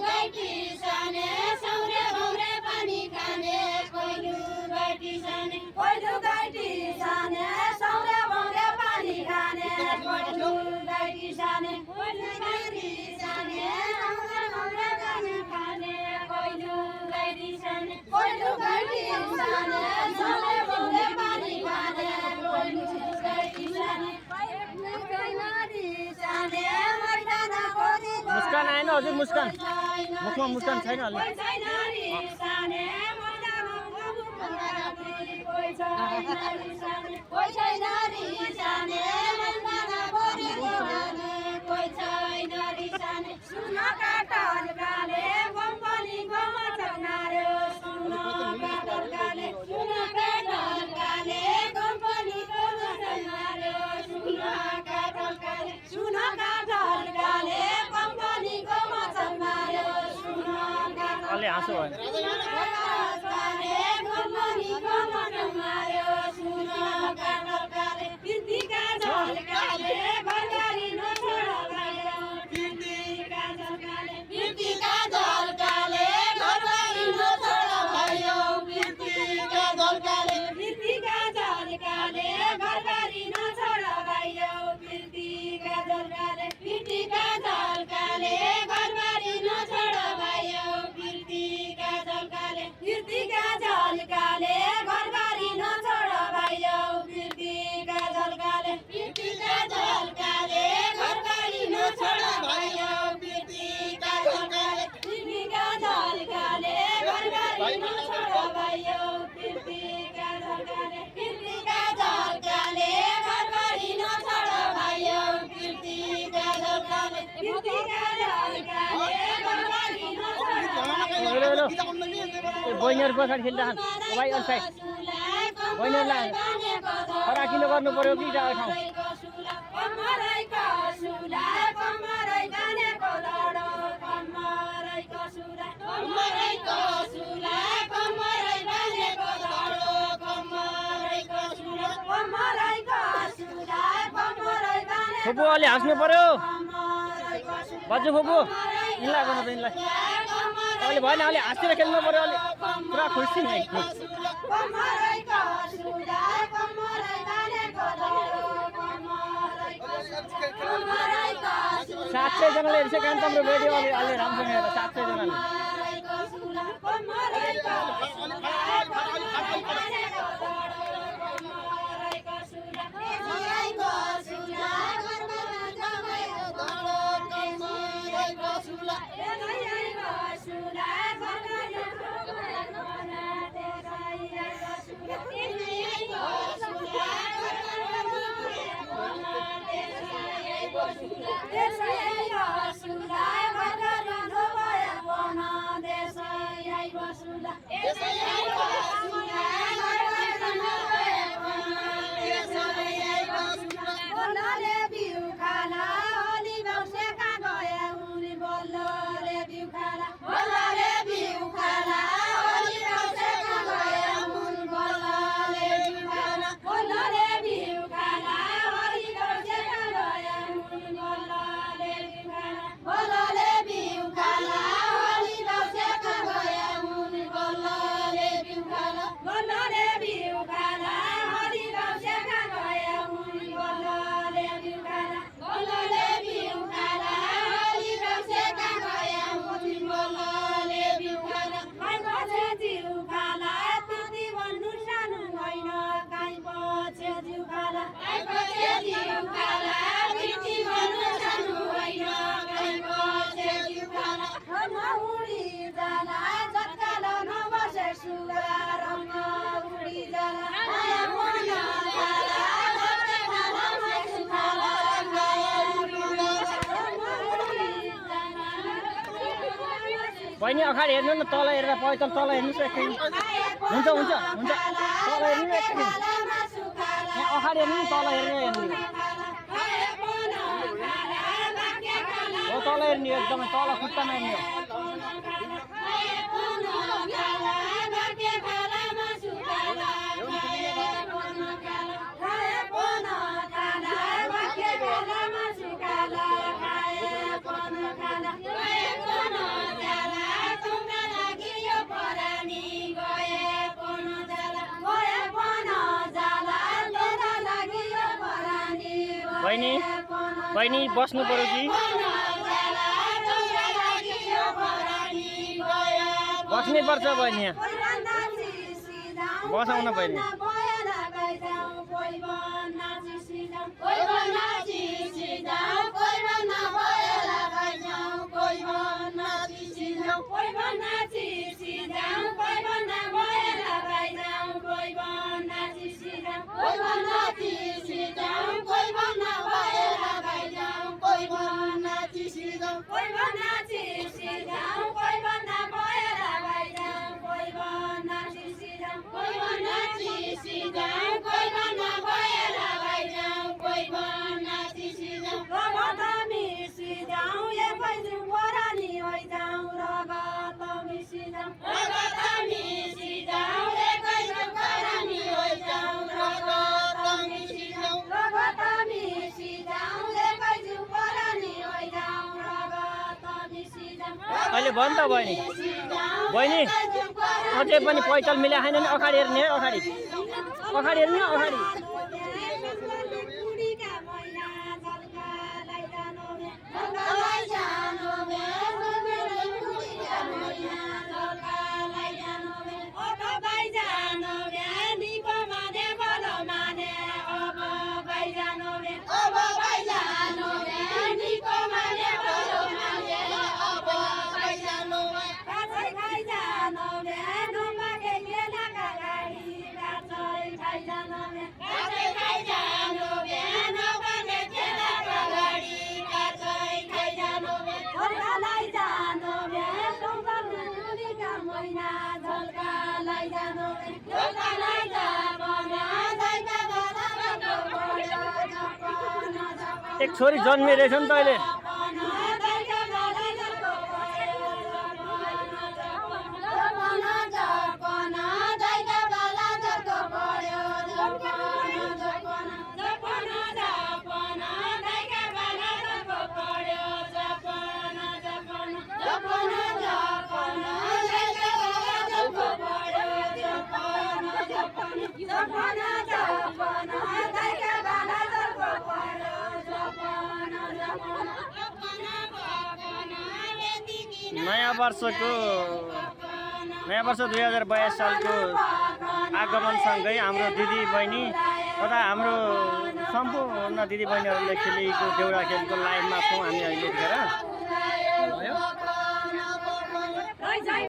गाइटी साने सौरे भौरे पानी खाने कोइलु गाइटी साने कोइलु गाइटी साने सौरे भौरे पानी खाने कोइलु गाइटी साने कोइलु गाइटी साने सौरे भौरे पानी खाने कोइलु गाइटी साने कोइलु गाइटी साने सौरे भौरे पानी खाने कोइलु गाइटी साने मुस्कान आएन हजुर मुस्कान मुखमा मुस्कान छैन अलि अलि हाँसो भयो बहिनीहरु पछाडि खेल्छन् भाइ अन साइड बहिनीहरुलाई फराकिलो गर्नु पर्यो कि जाओ ठाउँ फुपू अलि हाँस्नु पर्यो बज्जु फुपू यिनलाई गर्नु त यिनलाई अहिले भएन अलि हाँसेर खेल्नु पर्यो अलि पुरा खुसी नै सातै जनाले हेर्छ कान्तम्रो भिडियो अलि राम्रोसँग हेर 700 जनाले बहिनी अगाडि हेर्नु न तल हेरेर पैदल तल हेर्नुस् एकछिन हुन्छ हुन्छ हुन्छ तल हेर्नु एकछिन यहाँ अगाडि हेर्नु नि तल हेरेर हेर्नु हो तल हेर्नु एकदमै तल खुट्टामा हेर्नु खाना बहिनी बस्नु पर्यो कि बस्नै पर्छ बहिनी यहाँ बसाउन बहिनी अहिले भयो नि त बहिनी अझै पनि पैताल मिला छैन नि अगाडि हेर्ने अगाडि हेर्ने अगाडि एक छोरी जन्मे रहेछ नि त अहिले नयाँ वर्ष 2022 सालको आगमनसँगै हाम्रो दिदी बहिनी तथा हाम्रो सम्पूर्ण दिदी बहिनीहरूले खेलेको देउडा खेलको लाइभमा छौँ हामी अहिले